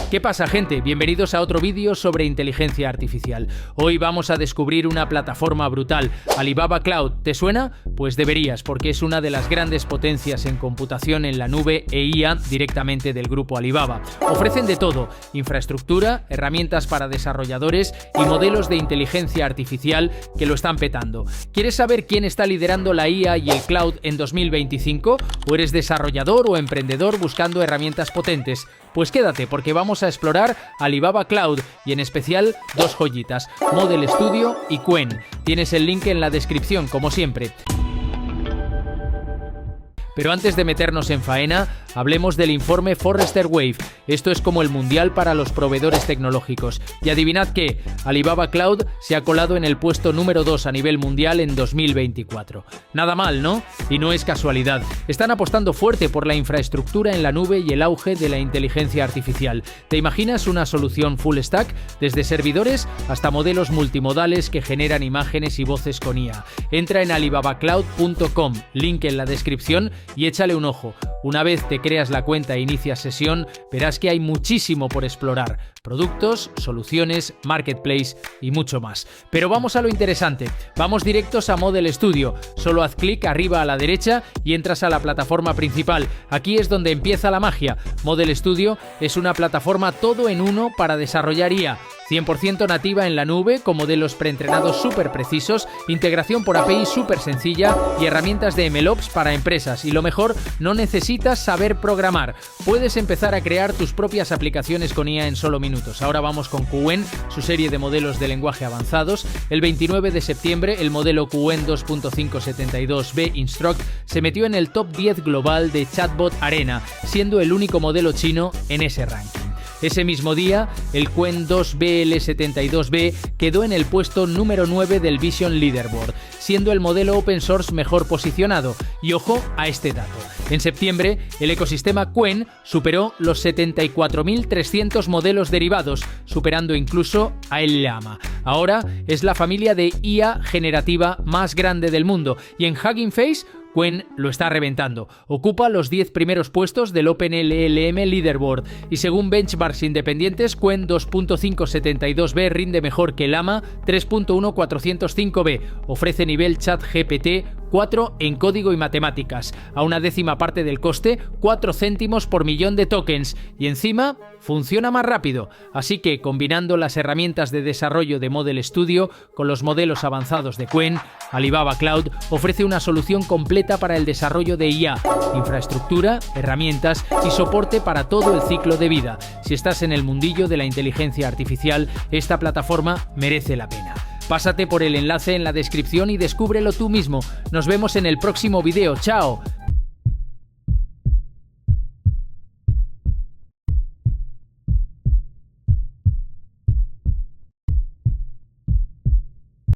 ¿Qué pasa, gente? Bienvenidos a otro vídeo sobre inteligencia artificial. Hoy vamos a descubrir una plataforma brutal, Alibaba Cloud. ¿Te suena? Pues deberías, porque es una de las grandes potencias en computación en la nube e IA directamente del grupo Alibaba. Ofrecen de todo: infraestructura, herramientas para desarrolladores y modelos de inteligencia artificial que lo están petando. ¿Quieres saber quién está liderando la IA y el cloud en 2025? ¿O eres desarrollador o emprendedor buscando herramientas potentes? Pues quédate, porque vamos a explorar Alibaba Cloud y en especial dos joyitas, Model Studio y Qwen. Tienes el link en la descripción, como siempre. Pero antes de meternos en faena, hablemos del informe Forrester Wave. Esto es como el mundial para los proveedores tecnológicos. Y adivinad qué, Alibaba Cloud se ha colado en el puesto número 2 a nivel mundial en 2024. Nada mal, ¿no? Y no es casualidad. Están apostando fuerte por la infraestructura en la nube y el auge de la inteligencia artificial. ¿Te imaginas una solución full stack? Desde servidores hasta modelos multimodales que generan imágenes y voces con IA. Entra en alibabacloud.com, link en la descripción, y échale un ojo. Una vez te creas la cuenta e inicias sesión, verás que hay muchísimo por explorar. Productos, soluciones, marketplace y mucho más. Pero vamos a lo interesante. Vamos directos a Model Studio. Solo haz clic arriba a la derecha y entras a la plataforma principal. Aquí es donde empieza la magia. Model Studio es una plataforma todo en uno para desarrollar IA. 100% nativa en la nube, con modelos preentrenados súper precisos, integración por API súper sencilla y herramientas de MLOps para empresas. Y lo mejor, no necesitas saber programar. Puedes empezar a crear tus propias aplicaciones con IA en solo minutos. Ahora vamos con Qwen, su serie de modelos de lenguaje avanzados. El 29 de septiembre, el modelo Qwen 2.572B Instruct se metió en el top 10 global de Chatbot Arena, siendo el único modelo chino en ese ranking. Ese mismo día, el Qwen 2BL72B quedó en el puesto número 9 del Vision Leaderboard, siendo el modelo open source mejor posicionado. Y ojo a este dato. En septiembre, el ecosistema Qwen superó los 74.300 modelos derivados, superando incluso a el Llama. Ahora es la familia de IA generativa más grande del mundo, y en Hugging Face, Qwen lo está reventando. Ocupa los 10 primeros puestos del OpenLLM Leaderboard y según benchmarks independientes, Qwen 2.572B rinde mejor que Llama 3.1405B. Ofrece nivel ChatGPT 4 en código y matemáticas, a una décima parte del coste, 4 céntimos por millón de tokens, y encima funciona más rápido. Así que, combinando las herramientas de desarrollo de Model Studio con los modelos avanzados de Qwen, Alibaba Cloud ofrece una solución completa para el desarrollo de IA, infraestructura, herramientas y soporte para todo el ciclo de vida. Si estás en el mundillo de la inteligencia artificial, esta plataforma merece la pena. Pásate por el enlace en la descripción y descúbrelo tú mismo. Nos vemos en el próximo video. ¡Chao!